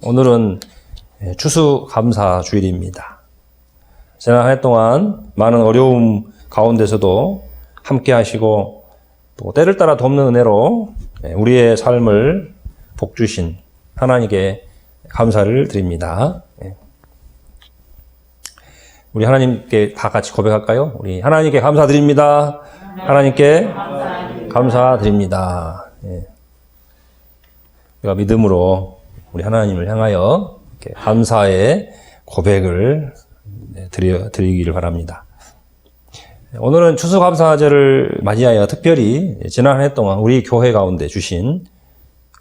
오늘은 추수감사 주일입니다. 지난 한 해 동안 많은 어려움 가운데서도 함께 하시고 또 때를 따라 돕는 은혜로 우리의 삶을 복주신 하나님께 감사를 드립니다. 우리 하나님께 다 같이 고백할까요? 우리 하나님께 감사드립니다. 하나님께 감사드립니다. 우리가 믿음으로 우리 하나님을 향하여 이렇게 감사의 고백을 드리기를 바랍니다. 오늘은 추수감사절을 맞이하여 특별히 지난 한 해 동안 우리 교회 가운데 주신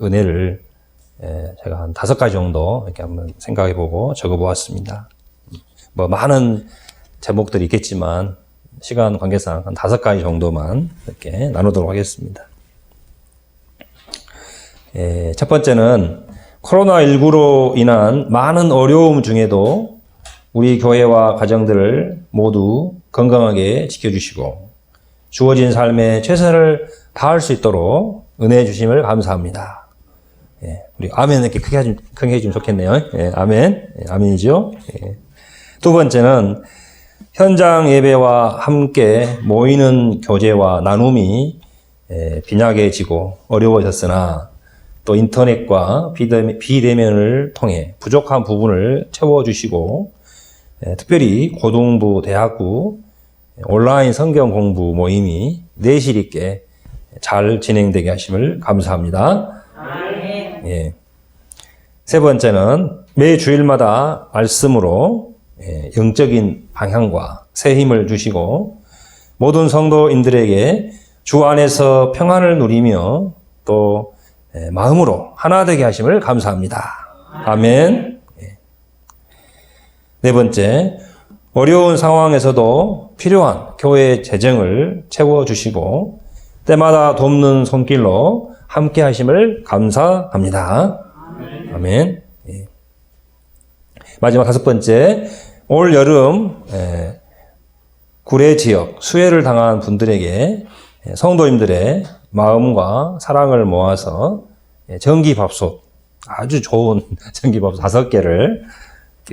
은혜를 제가 한 5가지 정도 이렇게 한번 생각해보고 적어보았습니다. 많은 제목들이 있겠지만 시간 관계상 한 5가지 정도만 이렇게 나누도록 하겠습니다. 첫 번째는 코로나19로 인한 많은 어려움 중에도 우리 교회와 가정들을 모두 건강하게 지켜주시고 주어진 삶에 최선을 다할 수 있도록 은혜 주심을 감사합니다. 우리 아멘 이렇게 크게 해주면 좋겠네요. 아멘. 아멘이죠. 두 번째는 현장 예배와 함께 모이는 교제와 나눔이 빈약해지고 어려워졌으나 또 인터넷과 비대면을 통해 부족한 부분을 채워주시고 특별히 고등부, 대학부, 온라인 성경 공부 모임이 내실 있게 잘 진행되게 하심을 감사합니다. 세 번째는 매 주일마다 말씀으로 영적인 방향과 새 힘을 주시고 모든 성도인들에게 주 안에서 평안을 누리며 또 마음으로 하나 되게 하심을 감사합니다. 아멘. 네 번째, 어려운 상황에서도 필요한 교회 재정을 채워주시고 때마다 돕는 손길로 함께 하심을 감사합니다. 아멘. 마지막 5번째, 올 여름 구례 지역 수해를 당한 분들에게 성도님들의 마음과 사랑을 모아서 전기밥솥, 아주 좋은 전기밥솥 5개를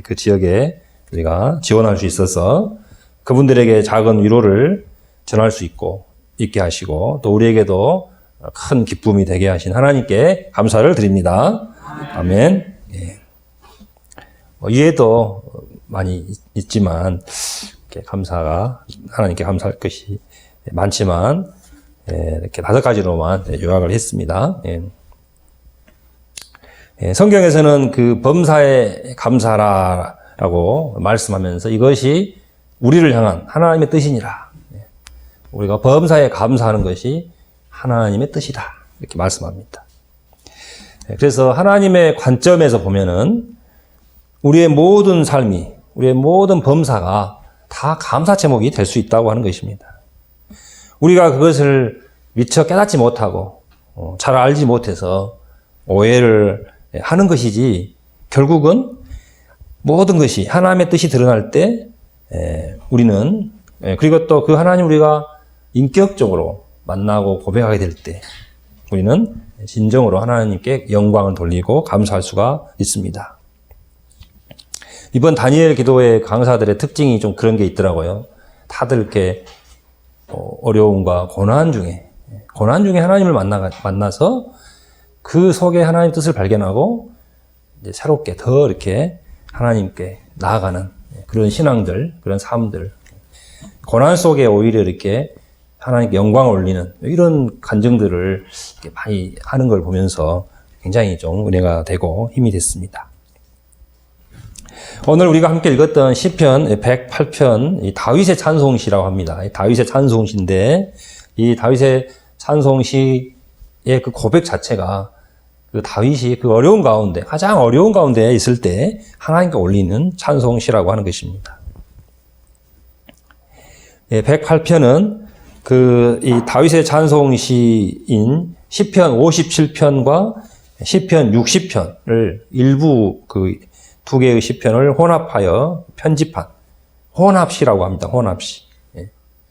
그 지역에 우리가 지원할 수 있어서 그분들에게 작은 위로를 전할 수 있게 하시고 또 우리에게도 큰 기쁨이 되게 하신 하나님께 감사를 드립니다. 아멘. 이해도 많이 있지만 하나님께 감사할 것이 많지만 이렇게 5가지로만 요약을 했습니다. 성경에서는 그 범사에 감사라라고 말씀하면서 이것이 우리를 향한 하나님의 뜻이니라. 우리가 범사에 감사하는 것이 하나님의 뜻이다. 이렇게 말씀합니다. 그래서 하나님의 관점에서 보면은 우리의 모든 삶이, 우리의 모든 범사가 다 감사 제목이 될 수 있다고 하는 것입니다. 우리가 그것을 미처 깨닫지 못하고 잘 알지 못해서 오해를 하는 것이지 결국은 모든 것이 하나님의 뜻이 드러날 때 우리는 그리고 또 그 하나님 우리가 인격적으로 만나고 고백하게 될 때 우리는 진정으로 하나님께 영광을 돌리고 감사할 수가 있습니다. 이번 다니엘 기도회 강사들의 특징이 좀 그런 게 있더라고요. 다들 이렇게 어려움과 고난 중에 하나님을 만나서 그 속에 하나님의 뜻을 발견하고 이제 새롭게 더 이렇게 하나님께 나아가는 그런 신앙들, 그런 삶들, 고난 속에 오히려 이렇게 하나님께 영광을 올리는 이런 간증들을 이렇게 많이 하는 걸 보면서 굉장히 좀 은혜가 되고 힘이 됐습니다. 오늘 우리가 함께 읽었던 시편 108편 이 다윗의 찬송시라고 합니다. 다윗의 찬송시인데 이 다윗의 찬송시의 그 고백 자체가 그 다윗이 그 어려운 가운데 가장 어려운 가운데 있을 때 하나님께 올리는 찬송시라고 하는 것입니다. 108편은 이 다윗의 찬송시인 시편 57편과 시편 60편을 일부 그 2개의 시편을 혼합하여 편집한 혼합시라고 합니다. 혼합시.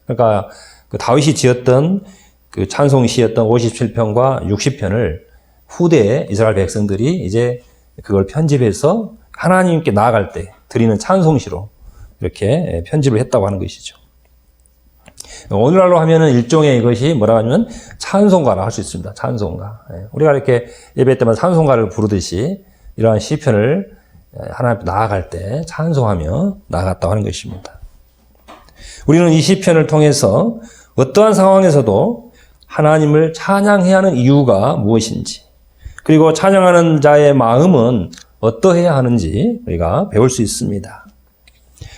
그러니까 그 다윗이 지었던 그 찬송시였던 57편과 60편을 후대에 이스라엘 백성들이 이제 그걸 편집해서 하나님께 나아갈 때 드리는 찬송시로 이렇게 편집을 했다고 하는 것이죠. 오늘날로 하면은 일종의 이것이 뭐라 하면 찬송가라 할 수 있습니다. 찬송가. 우리가 이렇게 예배 때마다 찬송가를 부르듯이 이러한 시편을 하나님 앞에 나아갈 때 찬송하며 나아갔다고 하는 것입니다. 우리는 이 시편을 통해서 어떠한 상황에서도 하나님을 찬양해야 하는 이유가 무엇인지, 그리고 찬양하는 자의 마음은 어떠해야 하는지 우리가 배울 수 있습니다.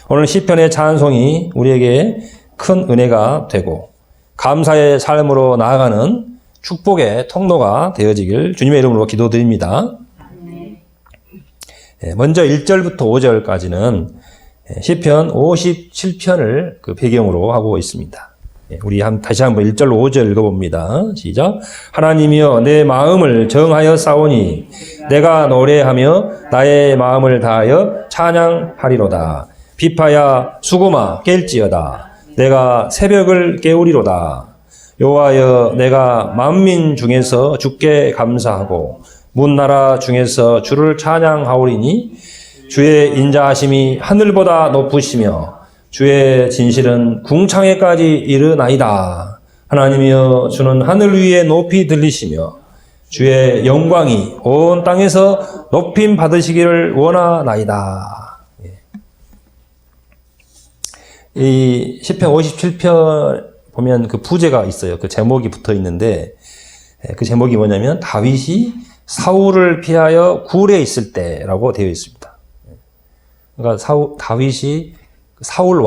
오늘 시편의 찬송이 우리에게 큰 은혜가 되고 감사의 삶으로 나아가는 축복의 통로가 되어지길 주님의 이름으로 기도드립니다. 먼저 1절부터 5절까지는 시편 57편을 그 배경으로 하고 있습니다. 우리 다시 한번 1절로 5절 읽어봅니다. 시작. 하나님이여 내 마음을 정하여 싸우니 내가 노래하며 나의 마음을 다하여 찬양하리로다. 비파야 수고마 깰지어다. 내가 새벽을 깨우리로다. 여호와여 내가 만민 중에서 주께 감사하고 문나라 중에서 주를 찬양하오리니 주의 인자하심이 하늘보다 높으시며 주의 진실은 궁창에까지 이르나이다. 하나님이여 주는 하늘 위에 높이 들리시며 주의 영광이 온 땅에서 높임 받으시기를 원하나이다. 이 시편 57편 보면 그 부제가 있어요. 그 제목이 붙어 있는데 그 제목이 뭐냐면 다윗이 사울을 피하여 굴에 있을 때라고 되어 있습니다. 그러니까 다윗이 사울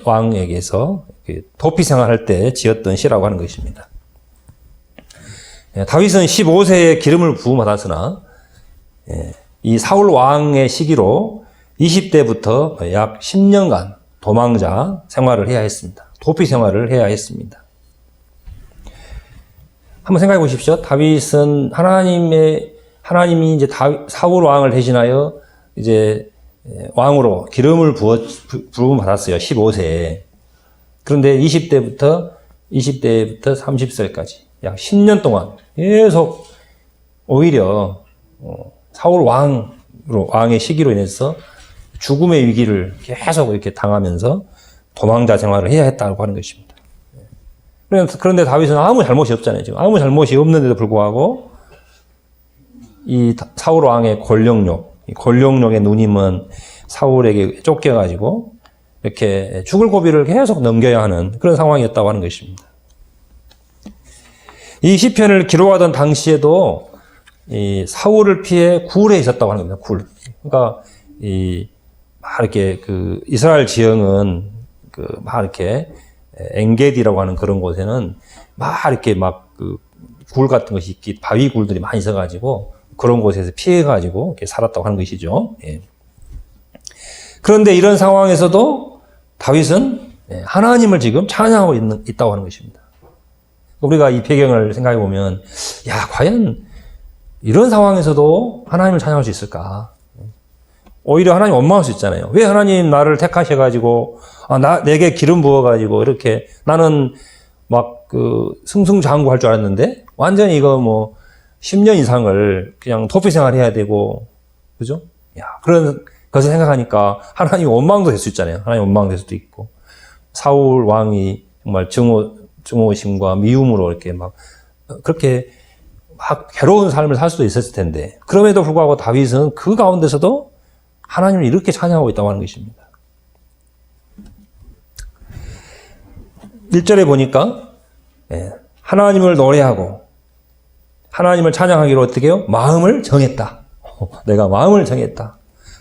왕에게서 도피 생활할 때 지었던 시라고 하는 것입니다. 다윗은 15세에 기름을 부음받았으나 이 사울 왕의 시기로 20대부터 약 10년간 도망자 생활을 해야 했습니다. 도피 생활을 해야 했습니다. 한번 생각해 보십시오. 다윗은 하나님이 이제 사울 왕을 대신하여 이제 왕으로 기름을 부음 받았어요. 15세에. 그런데 20대부터 30살까지 약 10년 동안 계속 오히려 사울 왕의 시기로 인해서 죽음의 위기를 계속 이렇게 당하면서 도망자 생활을 해야 했다고 하는 것입니다. 그런데 다윗은 아무 잘못이 없잖아요. 지금 아무 잘못이 없는데도 불구하고 이 사울 왕의 권력욕의 누님은 사울에게 쫓겨가지고 이렇게 죽을 고비를 계속 넘겨야 하는 그런 상황이었다고 하는 것입니다. 이 시편을 기록하던 당시에도 이 사울을 피해 굴에 있었다고 하는 겁니다. 굴. 그러니까 막 이렇게 그 이스라엘 지형은 막 이렇게 엥게디라고 하는 그런 곳에는 막 이렇게 막 그 굴 같은 것이 있기, 바위 굴들이 많이 있어가지고 그런 곳에서 피해가지고 이렇게 살았다고 하는 것이죠. 예. 그런데 이런 상황에서도 다윗은 하나님을 지금 찬양하고 있다고 하는 것입니다. 우리가 이 배경을 생각해 보면, 야, 과연 이런 상황에서도 하나님을 찬양할 수 있을까? 오히려 하나님 원망할 수 있잖아요. 왜 하나님 나를 택하셔가지고, 내게 기름 부어가지고, 이렇게 나는 막 승승장구 할 줄 알았는데, 완전히 이거 뭐, 10년 이상을 그냥 도피 생활 해야 되고, 그죠? 야, 그런 것을 생각하니까 하나님 원망도 될 수 있잖아요. 하나님 원망될 수도 있고. 사울 왕이 정말 증오심과 미움으로 이렇게 막, 그렇게 막 괴로운 삶을 살 수도 있었을 텐데, 그럼에도 불구하고 다윗은 그 가운데서도 하나님을 이렇게 찬양하고 있다고 하는 것입니다. 1절에 보니까 하나님을 노래하고 하나님을 찬양하기로 어떻게 해요? 마음을 정했다. 내가 마음을 정했다.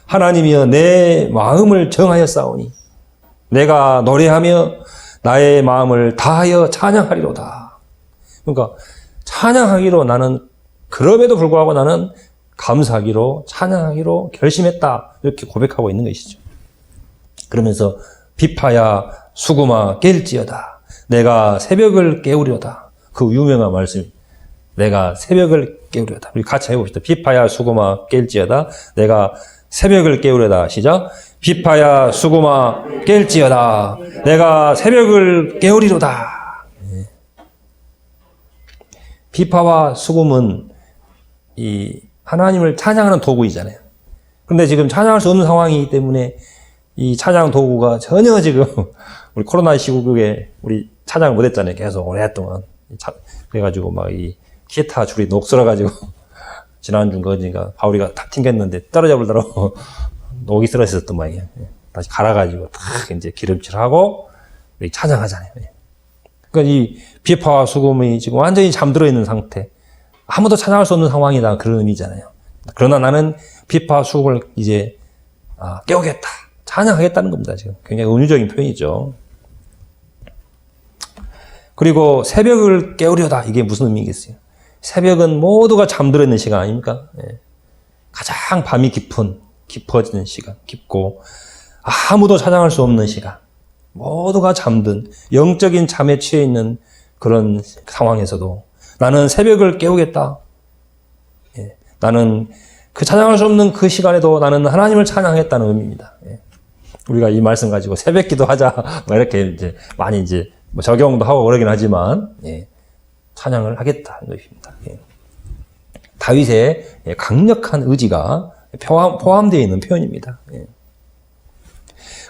하나님이여 내 마음을 정하였사오니 내가 노래하며 나의 마음을 다하여 찬양하리로다. 그러니까 찬양하기로 나는 그럼에도 불구하고 나는 감사하기로 찬양하기로 결심했다. 이렇게 고백하고 있는 것이죠. 그러면서 비파야 수구마 깰지어다. 내가 새벽을 깨우려다. 그 유명한 말씀. 내가 새벽을 깨우려다. 우리 같이 해봅시다. 비파야 수구마 깰지어다. 내가 새벽을 깨우려다. 시작. 비파야 수구마 깰지어다. 내가 새벽을 깨우리로다. 비파와 수금은 이 하나님을 찬양하는 도구이잖아요. 그런데 지금 찬양할 수 없는 상황이기 때문에 이 찬양 도구가 전혀 지금 우리 코로나 시국에 우리 찬양을 못했잖아요. 계속 오랫동안. 그래가지고 막 이 기타 줄이 녹슬어가지고 지난주 거니까 바울이가 다 튕겼는데 떨어져 버리더라고. 녹이 쓰러 있었던 모양이에요. 다시 갈아가지고 탁 이제 기름칠하고 찬양하잖아요. 그러니까 이 비파와 수금이 지금 완전히 잠들어 있는 상태. 아무도 찬양할 수 없는 상황이다. 그런 의미잖아요. 그러나 나는 비파와 수금을 이제 깨우겠다. 찬양하겠다는 겁니다. 지금 굉장히 은유적인 표현이죠. 그리고 새벽을 깨우려다. 이게 무슨 의미겠어요? 새벽은 모두가 잠들어 있는 시간 아닙니까? 가장 밤이 깊어지는 시간, 깊고 아무도 찬양할 수 없는 시간. 모두가 잠든 영적인 잠에 취해 있는 그런 상황에서도 나는 새벽을 깨우겠다. 나는 그 찬양할 수 없는 그 시간에도 나는 하나님을 찬양하겠다는 의미입니다. 우리가 이 말씀 가지고 새벽 기도하자 이렇게 이제 많이 이제 적용도 하고 그러긴 하지만 찬양을 하겠다는 것입니다. 다윗의 강력한 의지가 포함되어 있는 표현입니다.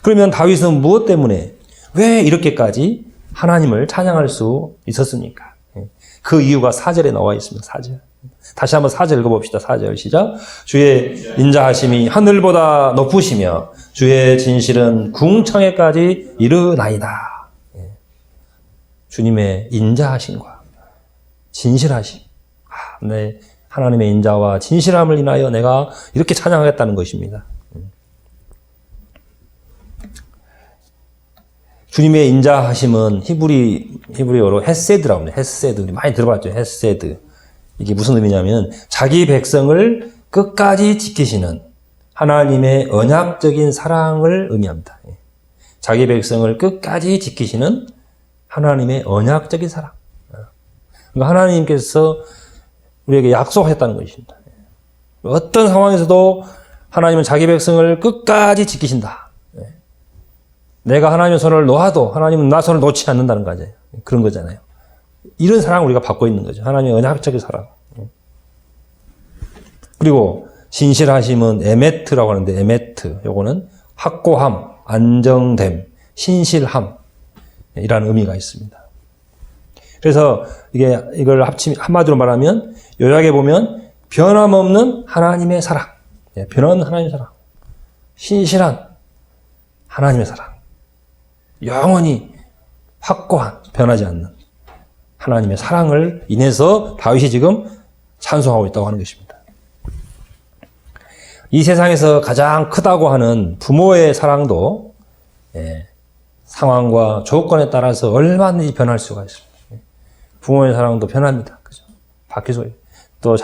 그러면 다윗은 무엇 때문에 왜 이렇게까지 하나님을 찬양할 수 있었습니까? 그 이유가 4절에 나와 있습니다. 4절. 다시 한번 4절 읽어봅시다. 4절 시작. 주의 인자하심이 하늘보다 높으시며 주의 진실은 궁창에까지 이르나이다. 주님의 인자하심과 진실하심. 네, 하나님의 인자와 진실함을 인하여 내가 이렇게 찬양하겠다는 것입니다. 주님의 인자하심은 히브리어로 헤세드라고 합니다. 헤세드. 많이 들어봤죠? 헤세드. 이게 무슨 의미냐면 자기 백성을 끝까지 지키시는 하나님의 언약적인 사랑을 의미합니다. 자기 백성을 끝까지 지키시는 하나님의 언약적인 사랑. 그러니까 하나님께서 우리에게 약속하셨다는 것입니다. 어떤 상황에서도 하나님은 자기 백성을 끝까지 지키신다. 내가 하나님의 손을 놓아도 하나님은 나 손을 놓지 않는다는 거죠. 그런 거잖아요. 이런 사랑을 우리가 받고 있는 거죠. 하나님의 언약적인 사랑. 그리고 진실하심은 에메트라고 하는데 에메트, 요거는 확고함, 안정됨, 신실함 이라는 의미가 있습니다. 그래서 이걸 한마디로 말하면 요약해 보면 변함없는 하나님의 사랑, 변함없는 하나님의 사랑, 신실한 하나님의 사랑, 영원히 확고한 변하지 않는 하나님의 사랑을 인해서 다윗이 지금 찬송하고 있다고 하는 것입니다. 이 세상에서 가장 크다고 하는 부모의 사랑도 상황과 조건에 따라서 얼마든지 변할 수가 있습니다. 부모의 사랑도 변합니다. 그죠? 바뀔 수 또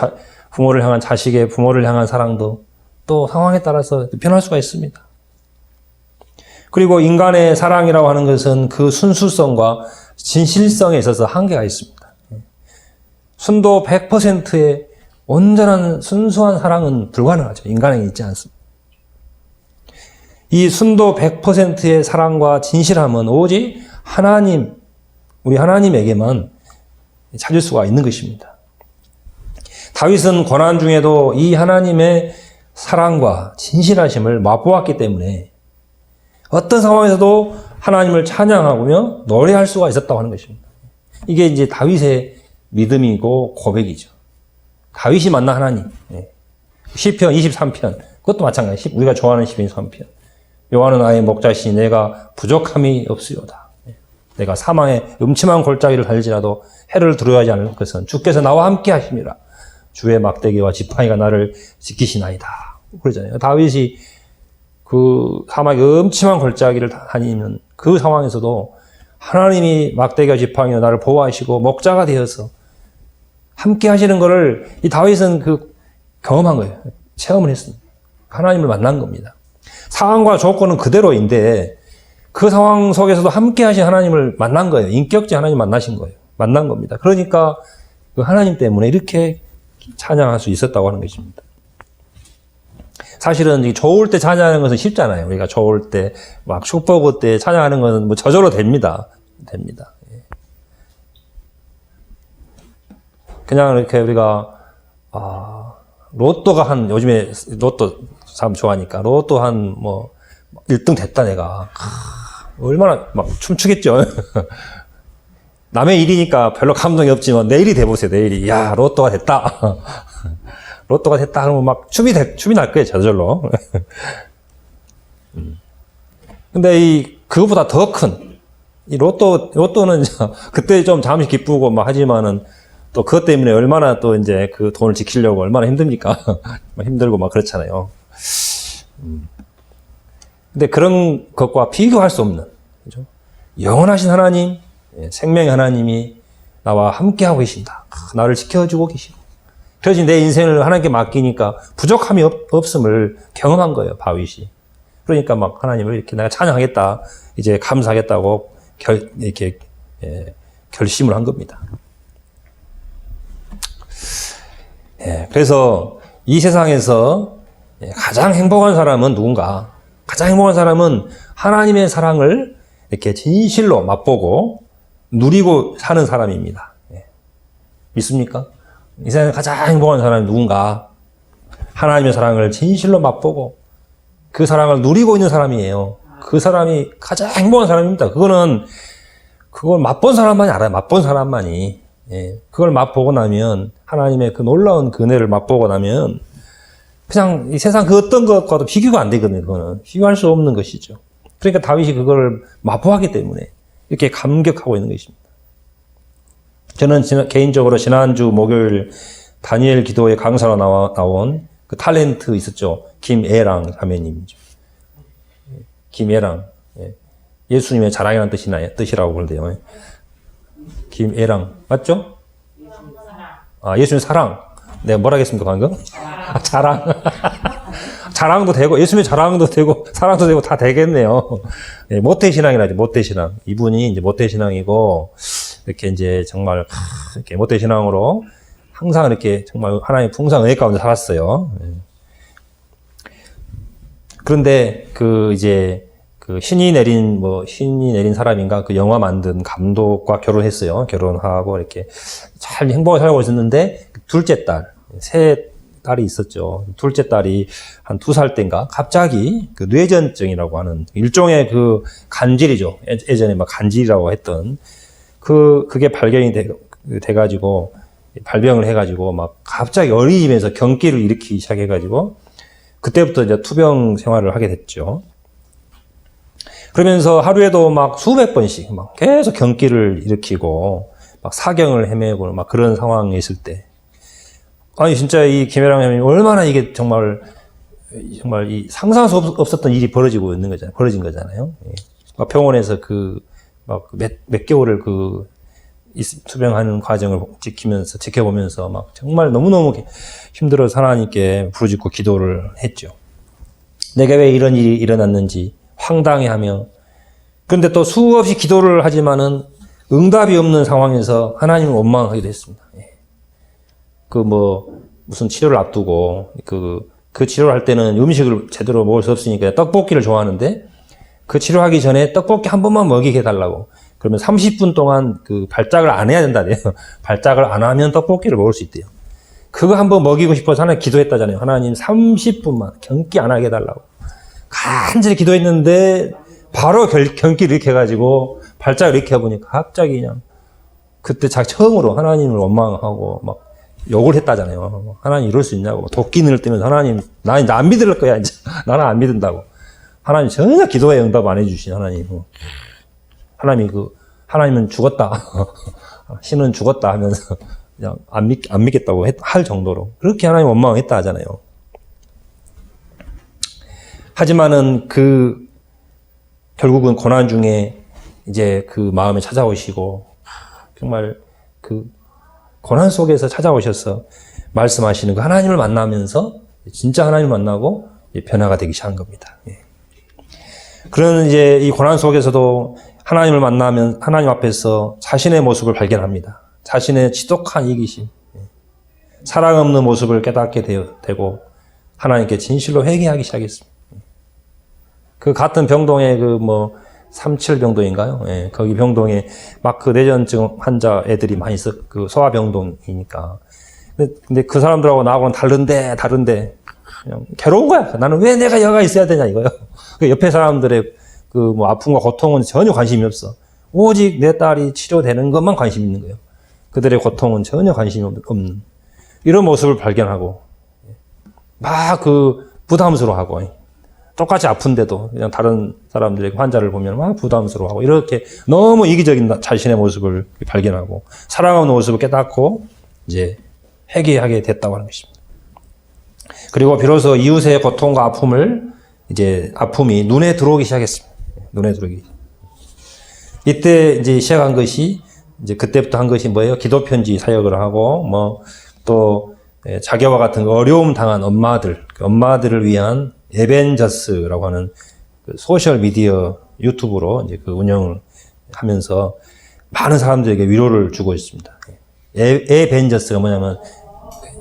부모를 향한 자식의 부모를 향한 사랑도 또 상황에 따라서 변할 수가 있습니다. 그리고 인간의 사랑이라고 하는 것은 그 순수성과 진실성에 있어서 한계가 있습니다. 순도 100%의 온전한 순수한 사랑은 불가능하죠. 인간에게 있지 않습니다. 이 순도 100%의 사랑과 진실함은 오직 우리 하나님에게만 찾을 수가 있는 것입니다. 다윗은 고난 중에도 이 하나님의 사랑과 진실하심을 맛보았기 때문에 어떤 상황에서도 하나님을 찬양하며 노래할 수가 있었다고 하는 것입니다. 이게 이제 다윗의 믿음이고 고백이죠. 다윗이 만난 하나님. 시편 23편. 그것도 마찬가지. 우리가 좋아하는 시편 23편. 여호와는 나의 목자시니 내가 부족함이 없으리로다. 내가 사망의 음침한 골짜기를 달릴지라도 해를 두려워하지 않을 것은 주께서 나와 함께 하심이라. 주의 막대기와 지팡이가 나를 지키시나이다. 그러잖아요. 다윗이 그 사막의 음침한 골짜기를 다니는 그 상황에서도 하나님이 막대기와 지팡이로 나를 보호하시고 목자가 되어서 함께 하시는 것을 이 다윗은 경험한 거예요. 체험을 했습니다. 하나님을 만난 겁니다. 상황과 조건은 그대로인데 그 상황 속에서도 함께 하신 하나님을 만난 거예요. 인격적 하나님 만나신 거예요. 만난 겁니다. 그러니까 그 하나님 때문에 이렇게 찬양할 수 있었다고 하는 것입니다. 사실은 좋을 때 찬양하는 것은 쉽잖아요. 우리가 좋을 때, 막 축복을 때 찬양하는 것은 뭐 저절로 됩니다. 그냥 이렇게 우리가, 로또가 요즘에 로또 참 좋아하니까, 로또 뭐, 1등 됐다, 내가. 얼마나 막 춤추겠죠. 남의 일이니까 별로 감동이 없지만, 내일이 돼보세요, 내일이. 야, 로또가 됐다. 로또가 됐다 하면 막 춤이 날 거예요, 저절로. 근데 그것보다 더 큰, 로또는 그때 좀 잠시 기쁘고 막 하지만은, 또 그것 때문에 얼마나 또 이제 그 돈을 지키려고 얼마나 힘듭니까? 힘들고 막 그렇잖아요. 근데 그런 것과 비교할 수 없는, 그죠? 영원하신 하나님, 생명의 하나님이 나와 함께하고 계신다. 나를 지켜주고 계시고. 그래서 내 인생을 하나님께 맡기니까 부족함이 없음을 경험한 거예요, 다윗이. 그러니까 막 하나님을 이렇게 내가 찬양하겠다, 이제 감사하겠다고 이렇게 결심을 한 겁니다. 그래서 이 세상에서 가장 행복한 사람은 누군가? 가장 행복한 사람은 하나님의 사랑을 이렇게 진실로 맛보고 누리고 사는 사람입니다. 믿습니까? 이 세상에 가장 행복한 사람이 누군가? 하나님의 사랑을 진실로 맛보고 그 사랑을 누리고 있는 사람이에요. 그 사람이 가장 행복한 사람입니다. 그걸 맛본 사람만이 알아요. 맛본 사람만이. 그걸 맛보고 나면, 하나님의 그 놀라운 그 은혜를 맛보고 나면, 그냥 이 세상 그 어떤 것과도 비교가 안 되거든요, 그거는. 비교할 수 없는 것이죠. 그러니까 다윗이 그걸 맛보았기 때문에 이렇게 감격하고 있는 것입니다. 저는 개인적으로 지난주 목요일 다니엘 기도의 강사로 나온 그 탤런트 있었죠. 김애랑 자매님이죠. 김애랑. 예수님의 자랑이라는 뜻이라고 그러대요. 김애랑. 맞죠? 예수님의 사랑. 내가 뭐라 하겠습니까, 방금? 자랑. 자랑도 되고, 예수님의 자랑도 되고, 사랑도 되고, 다 되겠네요. 모태신앙이라죠, 모태신앙. 이분이 이제 모태신앙이고, 이렇게 이제 정말, 이렇게 모태신앙으로 항상 이렇게 정말 하나님 풍성한 은혜 가운데 살았어요. 그런데 신이 내린 사람인가 그 영화 만든 감독과 결혼했어요. 결혼하고 이렇게 잘 행복하게 살고 있었는데, 둘째 딸, 세 딸이 있었죠. 둘째 딸이 한 2살 때인가 갑자기 그 뇌전증이라고 하는 일종의 그 간질이죠. 예전에 막 간질이라고 했던 그게 발견이 돼가지고 발병을 해가지고 막 갑자기 어린이집에서 경기를 일으키기 시작해가지고 그때부터 이제 투병 생활을 하게 됐죠. 그러면서 하루에도 막 수백 번씩 막 계속 경기를 일으키고 막 사경을 헤매고 막 그런 상황에 있을 때, 아니 진짜 이 김혜랑 형님이 얼마나 이게 정말 이 상상할 수 없었던 일이 벌어진 거잖아요. 막 병원에서 막 몇 개월을 투병하는 과정을 지켜보면서 막 정말 너무너무 힘들어서 하나님께 부르짖고 기도를 했죠. 내가 왜 이런 일이 일어났는지 황당해하며, 그런데 또 수없이 기도를 하지만은 응답이 없는 상황에서 하나님을 원망하기도 했습니다. 무슨 치료를 앞두고, 그 치료를 할 때는 음식을 제대로 먹을 수 없으니까 떡볶이를 좋아하는데, 그 치료하기 전에 떡볶이 한 번만 먹이게 해달라고. 그러면 30분 동안 발작을 안 해야 된다네요. 발작을 안 하면 떡볶이를 먹을 수 있대요. 그거 한번 먹이고 싶어서 하나님 기도했다잖아요. 하나님 30분만 경기 안 하게 해달라고. 간절히 기도했는데, 바로 경기를 일으켜가지고, 발작을 일으켜보니까 갑자기 그냥, 그때 처음으로 하나님을 원망하고, 막, 욕을 했다잖아요. 하나님 이럴 수 있냐고. 도끼 눈을 뜨면서 하나님, 나 이제 안 믿을 거야, 이제. 나는 안 믿는다고. 하나님 전혀 기도에 응답 안 해주신 하나님. 하나님은 죽었다. 신은 죽었다 하면서, 그냥 안 믿겠다고 할 정도로. 그렇게 하나님 원망했다 하잖아요. 하지만은 결국은 고난 중에 이제 그 마음에 찾아오시고, 정말 고난 속에서 찾아오셔서 말씀하시는 그 하나님을 만나면서 진짜 하나님을 만나고 변화가 되기 시작한 겁니다. 그런 이제 이 고난 속에서도 하나님을 만나면 하나님 앞에서 자신의 모습을 발견합니다. 자신의 지독한 이기심, 사랑 없는 모습을 깨닫게 되고 하나님께 진실로 회개하기 시작했습니다. 그 같은 병동에 37병동인가요? 거기 병동에 막 그 뇌전증 환자 애들이 많이 소아병동이니까 근데 그 사람들하고 나하고는 다른데 그냥 괴로운 거야. 나는 왜 내가 여가 있어야 되냐 이거요. 그 옆에 사람들의 그 뭐 아픔과 고통은 전혀 관심이 없어. 오직 내 딸이 치료되는 것만 관심 있는 거예요. 그들의 고통은 전혀 관심이 없는 이런 모습을 발견하고 막 그 부담스러워하고 똑같이 아픈데도 그냥 다른 사람들의 환자를 보면 막 부담스러워하고 이렇게 너무 이기적인 자신의 모습을 발견하고 살아가는 모습을 깨닫고 이제 회개하게 됐다고 하는 것입니다. 그리고 비로소 이웃의 고통과 아픔을 이제 아픔이 눈에 들어오기 시작했습니다. 눈에 들어오기. 이때 이제 시작한 것이 이제 그때부터 한 것이 뭐예요? 기도 편지 사역을 하고 뭐 또 자기와 같은 어려움 당한 엄마들을 위한 에벤저스라고 하는 그 소셜 미디어 유튜브로 이제 그 운영을 하면서 많은 사람들에게 위로를 주고 있습니다. 에벤저스가 뭐냐면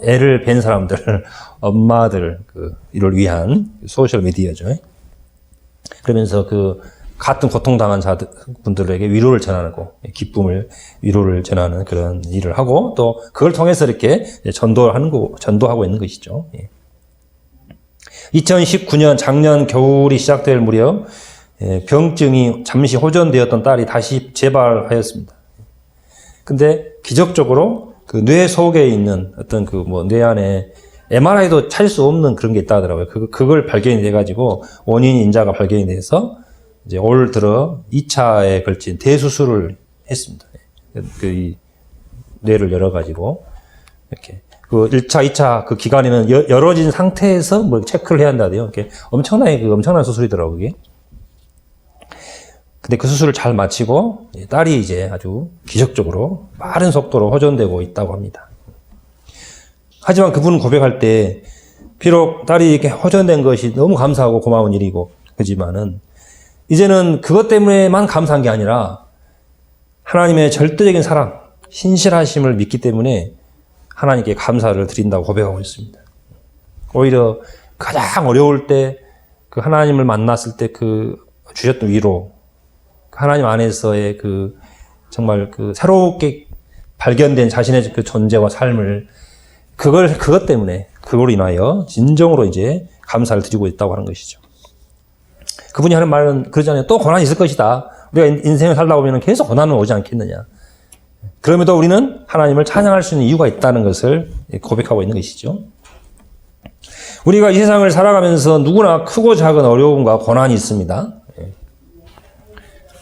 애를 뵌 사람들, 엄마들 이를 위한 소셜 미디어죠. 그러면서 그 같은 고통당한 분들에게 위로를 전하고 위로를 전하는 그런 일을 하고 또 그걸 통해서 이렇게 전도하고 있는 것이죠. 2019년 작년 겨울이 시작될 무렵 병증이 잠시 호전되었던 딸이 다시 재발하였습니다. 근데 기적적으로 그 뇌 속에 있는 어떤 그 뭐 뇌 안에 MRI도 찾을 수 없는 그런 게 있다 하더라고요. 그걸 발견이 돼가지고 원인 인자가 발견이 돼서 이제 올 들어 2차에 걸친 대수술을 했습니다. 그 뇌를 열어가지고 이렇게 그 1차, 2차 그 기간에는 열어진 상태에서 뭐 체크를 해야 한다대요. 이렇게 엄청난 수술이더라고요, 그게. 근데 그 수술을 잘 마치고 딸이 이제 아주 기적적으로 빠른 속도로 호전되고 있다고 합니다. 하지만 그분은 고백할 때 비록 딸이 이렇게 호전된 것이 너무 감사하고 고마운 일이고 그지만은 이제는 그것 때문에만 감사한 게 아니라 하나님의 절대적인 사랑, 신실하심을 믿기 때문에 하나님께 감사를 드린다고 고백하고 있습니다. 오히려 가장 어려울 때 그 하나님을 만났을 때 그 주셨던 위로, 하나님 안에서의 그 정말 그 새롭게 발견된 자신의 그 존재와 삶을 그것 때문에 그걸로 인하여 진정으로 이제 감사를 드리고 있다고 하는 것이죠. 그분이 하는 말은 그러잖아요. 또 고난이 있을 것이다. 우리가 인생을 살다 보면 계속 고난은 오지 않겠느냐. 그럼에도 우리는 하나님을 찬양할 수 있는 이유가 있다는 것을 고백하고 있는 것이죠. 우리가 이 세상을 살아가면서 누구나 크고 작은 어려움과 고난이 있습니다.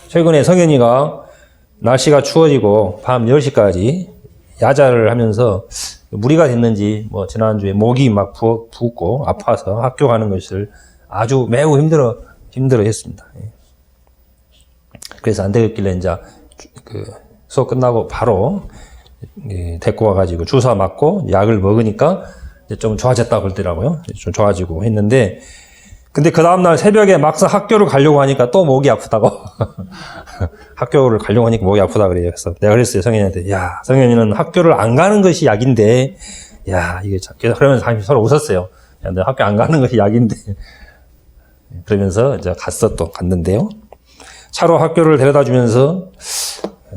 최근에 성현이가 날씨가 추워지고 밤 10시까지 야자를 하면서 무리가 됐는지 뭐 지난주에 목이 막 붓고 아파서 학교 가는 것을 아주 매우 힘들어 했습니다. 그래서 안 되겠길래 이제 그 수업 끝나고 바로 데리고 와가지고 주사 맞고 약을 먹으니까 이제 좀 좋아졌다고 그러더라고요. 좀 좋아지고 했는데 근데 그 다음날 새벽에 막상 학교를 가려고 하니까 또 목이 아프다고. 학교를 가려고 하니까 목이 아프다 그래요. 그래서 내가 그랬어요, 성현이한테. 야, 성현이는 학교를 안 가는 것이 약인데, 야, 이게 참, 그러면서 서로 웃었어요. 야, 너 학교 안 가는 것이 약인데. 그러면서 이제 갔는데요. 차로 학교를 데려다 주면서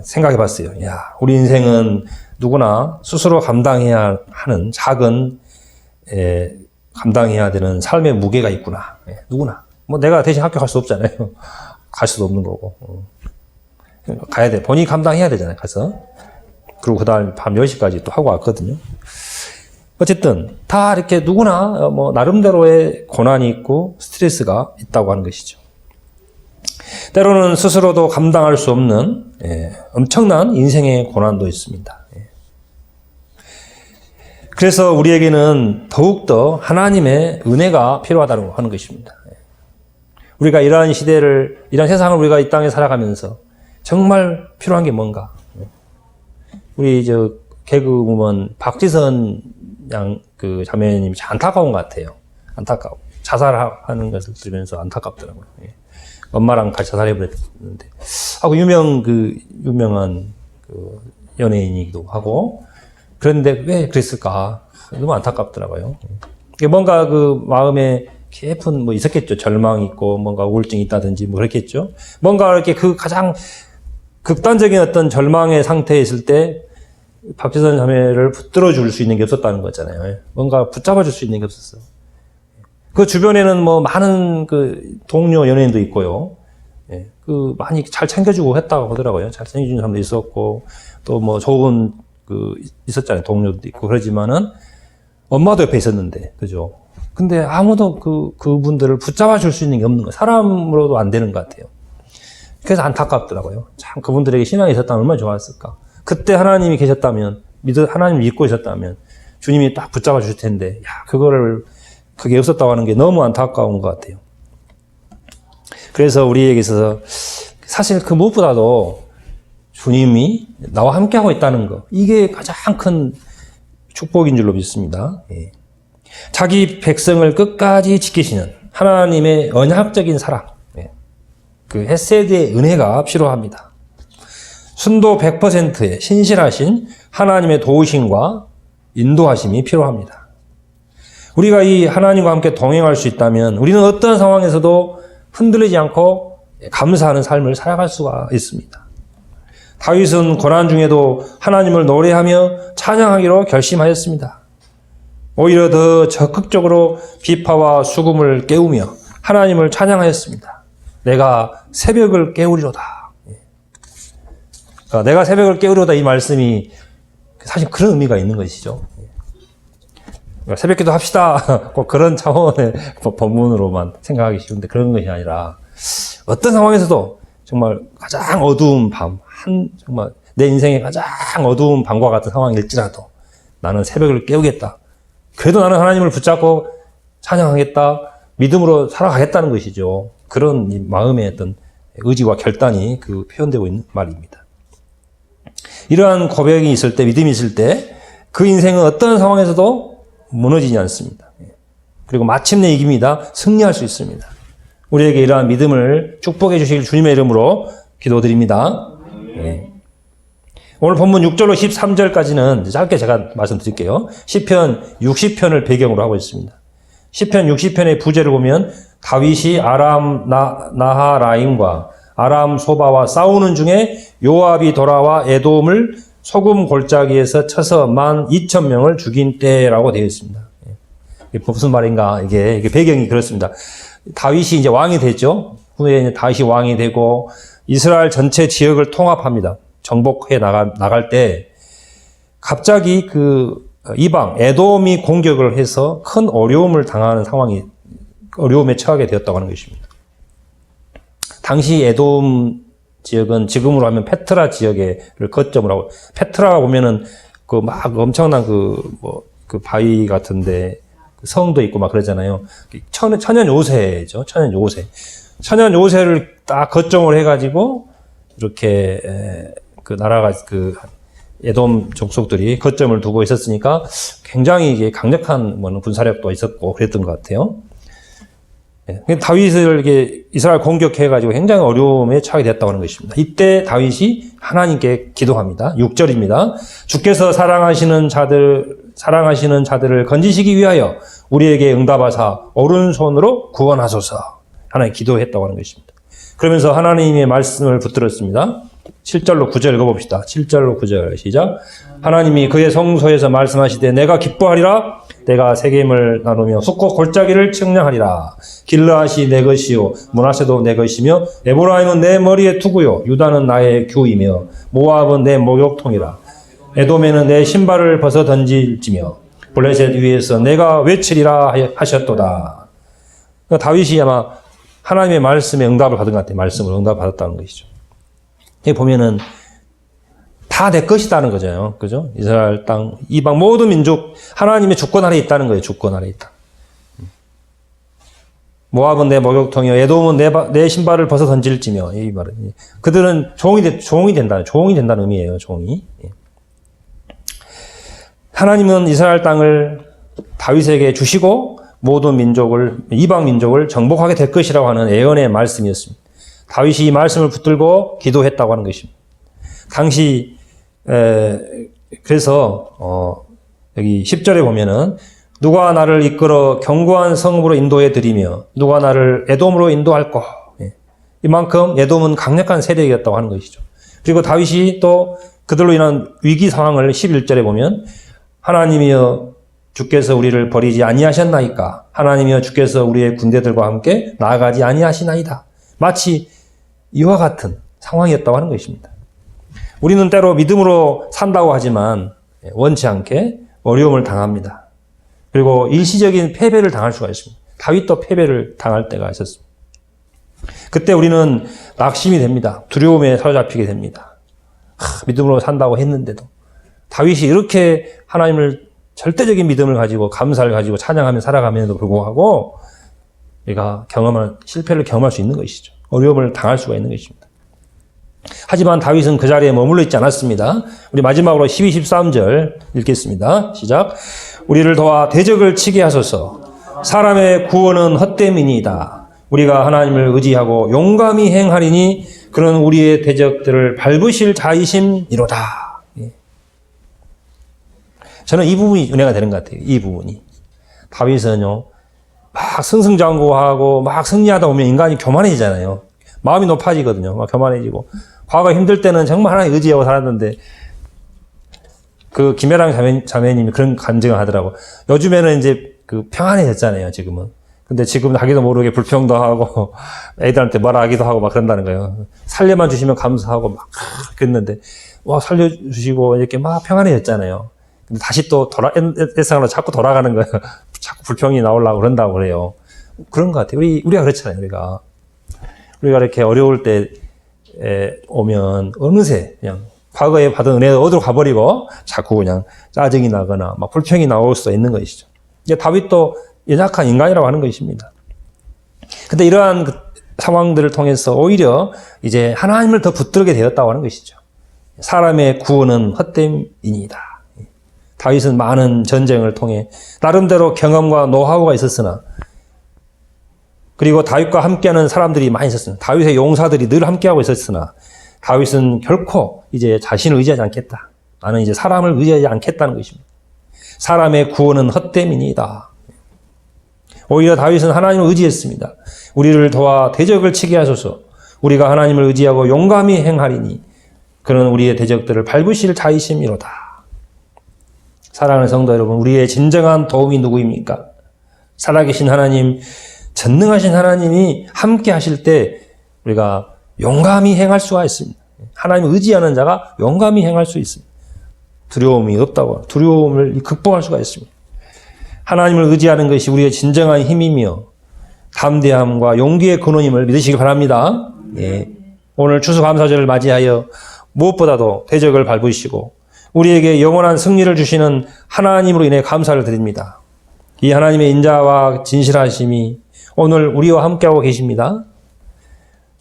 생각해 봤어요. 야, 우리 인생은 누구나 스스로 감당해야 하는 작은, 감당해야 되는 삶의 무게가 있구나. 누구나. 뭐 내가 대신 학교 갈 수 없잖아요. 갈 수도 없는 거고. 가야 돼. 본인이 감당해야 되잖아요. 가서. 그리고 그 다음 밤 10시까지 또 하고 왔거든요. 어쨌든 다 이렇게 누구나 뭐 나름대로의 고난이 있고 스트레스가 있다고 하는 것이죠. 때로는 스스로도 감당할 수 없는 엄청난 인생의 고난도 있습니다. 그래서 우리에게는 더욱더 하나님의 은혜가 필요하다고 하는 것입니다. 우리가 이러한 이러한 세상을 우리가 이 땅에 살아가면서 정말 필요한 게 뭔가. 우리 개그우먼 박지선 그 자매님이 안타까운 것 같아요. 안타까워. 자살하는 것을 들으면서 안타깝더라고요. 엄마랑 같이 자살해버렸는데. 하고 유명한 그 연예인이기도 하고. 그런데 왜 그랬을까? 너무 안타깝더라고요. 뭔가 그 마음에 깊은 뭐 있었겠죠. 절망이 있고, 뭔가 우울증이 있다든지 뭐 그랬겠죠. 뭔가 이렇게 그 가장 극단적인 어떤 절망의 상태에 있을 때, 박지선 자매를 붙들어 줄 수 있는 게 없었다는 거잖아요. 뭔가 붙잡아 줄 수 있는 게 없었어요. 그 주변에는 뭐 많은 그 동료 연예인도 있고요. 예, 그 많이 잘 챙겨주고 했다고 하더라고요. 잘 챙겨주는 사람도 있었고, 또 뭐 좋은 있었잖아요. 동료도 있고. 그러지만은 엄마도 옆에 있었는데, 그죠? 근데 아무도 그분들을 붙잡아 줄 수 있는 게 없는 거예요. 사람으로도 안 되는 것 같아요. 그래서 안타깝더라고요. 참 그분들에게 신앙이 있었다면 얼마나 좋았을까. 그때 하나님이 계셨다면, 하나님 믿고 있었다면, 주님이 딱 붙잡아 주실 텐데, 그게 없었다고 하는 게 너무 안타까운 것 같아요. 그래서 우리에게 있어서, 사실 그 무엇보다도 주님이 나와 함께하고 있다는 거, 이게 가장 큰 축복인 줄로 믿습니다. 예. 자기 백성을 끝까지 지키시는 하나님의 언약적인 사랑, 그 헤세드의 은혜가 필요합니다. 순도 100%의 신실하신 하나님의 도우심과 인도하심이 필요합니다. 우리가 이 하나님과 함께 동행할 수 있다면 우리는 어떤 상황에서도 흔들리지 않고 감사하는 삶을 살아갈 수가 있습니다. 다윗은 고난 중에도 하나님을 노래하며 찬양하기로 결심하였습니다. 오히려 더 적극적으로 비파와 수금을 깨우며 하나님을 찬양하였습니다. 내가 새벽을 깨우리로다. 그러니까 내가 새벽을 깨우리로다 이 말씀이 사실 그런 의미가 있는 것이죠. 그러니까 새벽기도 합시다. 꼭 그런 차원의 본문으로만 생각하기 쉬운데 그런 것이 아니라 어떤 상황에서도 정말 가장 어두운 밤, 정말 내 인생의 가장 어두운 밤과 같은 상황일지라도 나는 새벽을 깨우겠다. 그래도 나는 하나님을 붙잡고 찬양하겠다. 믿음으로 살아가겠다는 것이죠. 그런 마음의 어떤 의지와 결단이 표현되고 있는 말입니다. 이러한 고백이 있을 때, 믿음이 있을 때 그 인생은 어떤 상황에서도 무너지지 않습니다. 그리고 마침내 이깁니다. 승리할 수 있습니다. 우리에게 이러한 믿음을 축복해 주시길 주님의 이름으로 기도드립니다. 네. 오늘 본문 6절로 13절까지는 짧게 제가 말씀드릴게요. 시편 60편을 배경으로 하고 있습니다. 시편 60편의 부제를 보면 다윗이 아람 나하라임과 아람 소바와 싸우는 중에 요압이 돌아와 에돔을 소금 골짜기에서 쳐서 12,000명을 죽인 때라고 되어 있습니다. 이게 무슨 말인가? 이게 배경이 그렇습니다. 다윗이 이제 왕이 됐죠. 후에 이제 다윗이 왕이 되고 이스라엘 전체 지역을 통합합니다. 정복해 나갈 때 갑자기 이방 에돔이 공격을 해서 큰 어려움을 당하는 어려움에 처하게 되었다고 하는 것입니다. 당시 에돔 지역은 지금으로 하면 페트라 지역을 거점으로 하고, 페트라가 보면은 막 엄청난 바위 같은데 성도 있고 막 그러잖아요. 천연 요새죠. 천연 요새. 천연 요새를 딱 거점으로 해가지고 이렇게 나라가 에돔 족속들이 거점을 두고 있었으니까 굉장히 이게 강력한 군사력도 있었고 그랬던 것 같아요. 다윗을 이스라엘 공격해가지고 굉장히 어려움에 처하게 됐다고 하는 것입니다. 이때 다윗이 하나님께 기도합니다. 6절입니다. 주께서 사랑하시는 자들을 건지시기 위하여 우리에게 응답하사 오른손으로 구원하소서. 하나님 기도했다고 하는 것입니다. 그러면서 하나님의 말씀을 붙들었습니다. 7절로 9절 읽어봅시다. 7절로 9절 시작. 하나님이 그의 성소에서 말씀하시되 내가 기뻐하리라. 내가 세겜을 나누며 숫곳 골짜기를 측량하리라. 길르앗이 내 것이요 므낫세도 내 것이며 에브라임은 내 머리의 투구요 유다는 나의 규이며 모압은 내 목욕통이라. 에돔에는 내 신발을 벗어 던질지며 블레셋 위에서 내가 외치리라 하셨도다. 그러니까 다윗이 아마 하나님의 말씀에 응답을 받은 것 같아요. 말씀으로 응답을 받았다는 것이죠. 여기 보면은 다 내 것이다는 거죠. 그죠? 이스라엘 땅, 이방 모든 민족, 하나님의 주권 아래 있다는 거예요. 주권 아래 있다. 모압은 내 목욕통이요. 에돔은 내 신발을 벗어 던질지며. 이 말은. 그들은 종이 된다는 의미예요. 종이. 하나님은 이스라엘 땅을 다윗에게 주시고 모든 이방 민족을 정복하게 될 것이라고 하는 예언의 말씀이었습니다. 다윗이 이 말씀을 붙들고 기도했다고 하는 것입니다. 당시 그래서 여기 10절에 보면은 누가 나를 이끌어 견고한 성읍으로 인도해 드리며 누가 나를 에돔으로 인도할꼬. 이만큼 에돔은 강력한 세력이었다고 하는 것이죠. 그리고 다윗이 또 그들로 인한 위기 상황을 11절에 보면 하나님이여 주께서 우리를 버리지 아니하셨나이까 하나님이여 주께서 우리의 군대들과 함께 나아가지 아니하시나이다. 마치 이와 같은 상황이었다고 하는 것입니다. 우리는 때로 믿음으로 산다고 하지만 원치 않게 어려움을 당합니다. 그리고 일시적인 패배를 당할 수가 있습니다. 다윗도 패배를 당할 때가 있었습니다. 그때 우리는 낙심이 됩니다. 두려움에 사로잡히게 됩니다. 믿음으로 산다고 했는데도 다윗이 이렇게 하나님을 절대적인 믿음을 가지고 감사를 가지고 찬양하며 살아가면에도 불구하고 우리가 실패를 경험할 수 있는 것이죠. 어려움을 당할 수가 있는 것입니다. 하지만 다윗은 그 자리에 머물러 있지 않았습니다. 우리 마지막으로 12, 13절 읽겠습니다. 시작. 우리를 도와 대적을 치게 하소서. 사람의 구원은 헛됨이니이다. 우리가 하나님을 의지하고 용감히 행하리니 그는 우리의 대적들을 밟으실 자이심이로다. 저는 이 부분이 은혜가 되는 것 같아요. 이 부분이. 다윗은요, 막 승승장구하고 막 승리하다 보면 인간이 교만해지잖아요. 마음이 높아지거든요. 막 교만해지고. 과거 힘들 때는 정말 하나님 의지하고 살았는데, 그 김혜랑 자매님이 그런 간증을 하더라고. 요즘에는 이제 평안해졌잖아요, 지금은. 근데 지금 자기도 모르게 불평도 하고, 애들한테 뭐라 하기도 하고 막 그런다는 거예요. 살려만 주시면 감사하고 막 그랬는데, 와, 살려주시고 이렇게 막 평안해졌잖아요. 근데 다시 또 일상으로 자꾸 돌아가는 거예요. 자꾸 불평이 나오려고 그런다고 그래요. 그런 것 같아요. 우리가 그렇잖아요, 우리가 이렇게 어려울 때 오면 어느새 그냥 과거에 받은 은혜를 어디로 가버리고 자꾸 그냥 짜증이 나거나 막 불평이 나올 수 있는 것이죠. 이제 다윗도 연약한 인간이라고 하는 것입니다. 근데 이러한 상황들을 통해서 오히려 이제 하나님을 더 붙들게 되었다고 하는 것이죠. 사람의 구원은 헛됨이니이다. 다윗은 많은 전쟁을 통해 나름대로 경험과 노하우가 있었으나 그리고 다윗과 함께하는 사람들이 많이 있었으나 다윗의 용사들이 늘 함께하고 있었으나 다윗은 결코 이제 자신을 의지하지 않겠다. 나는 이제 사람을 의지하지 않겠다는 것입니다. 사람의 구원은 헛됨이니이다. 오히려 다윗은 하나님을 의지했습니다. 우리를 도와 대적을 치게 하소서. 우리가 하나님을 의지하고 용감히 행하리니 그는 우리의 대적들을 밟으실 자이심이로다. 사랑하는 성도 여러분, 우리의 진정한 도움이 누구입니까? 살아계신 하나님, 전능하신 하나님이 함께 하실 때 우리가 용감히 행할 수가 있습니다. 하나님을 의지하는 자가 용감히 행할 수 있습니다. 두려움이 없다고, 두려움을 극복할 수가 있습니다. 하나님을 의지하는 것이 우리의 진정한 힘이며 담대함과 용기의 근원임을 믿으시기 바랍니다. 예. 오늘 추수감사절을 맞이하여 무엇보다도 대적을 밟으시고 우리에게 영원한 승리를 주시는 하나님으로 인해 감사를 드립니다. 이 하나님의 인자와 진실하심이 오늘 우리와 함께하고 계십니다.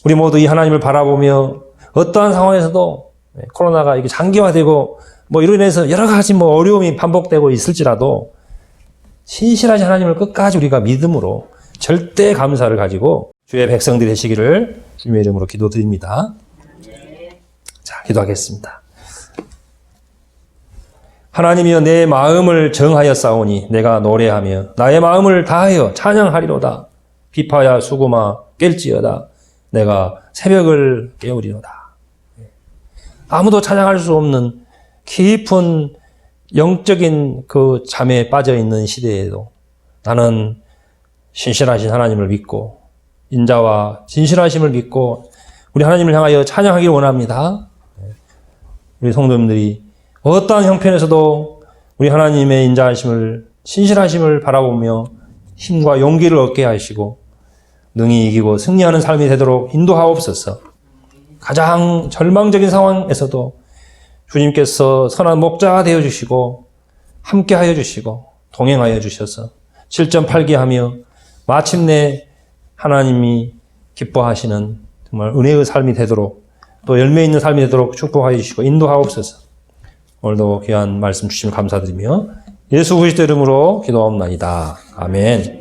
우리 모두 이 하나님을 바라보며 어떠한 상황에서도 코로나가 이게 장기화되고 이로 인해서 여러 가지 어려움이 반복되고 있을지라도 신실하신 하나님을 끝까지 우리가 믿음으로 절대 감사를 가지고 주의 백성들이 되시기를 주님의 이름으로 기도드립니다. 자, 기도하겠습니다. 하나님이여 내 마음을 정하여 싸우니 내가 노래하며 나의 마음을 다하여 찬양하리로다. 비파야 수고마 깰지어다. 내가 새벽을 깨우리로다. 아무도 찬양할 수 없는 깊은 영적인 그 잠에 빠져있는 시대에도 나는 신실하신 하나님을 믿고 인자와 진실하심을 믿고 우리 하나님을 향하여 찬양하기를 원합니다. 우리 성도님들이 어떠한 형편에서도 우리 하나님의 인자하심을 신실하심을 바라보며 힘과 용기를 얻게 하시고 능히 이기고 승리하는 삶이 되도록 인도하옵소서. 가장 절망적인 상황에서도 주님께서 선한 목자가 되어주시고 함께하여 주시고 동행하여 주셔서 7.8개 하며 마침내 하나님이 기뻐하시는 정말 은혜의 삶이 되도록 또 열매 있는 삶이 되도록 축복하여 주시고 인도하옵소서. 오늘도 귀한 말씀 주시면 감사드리며 예수 그리스도 이름으로 기도하옵나이다. 아멘.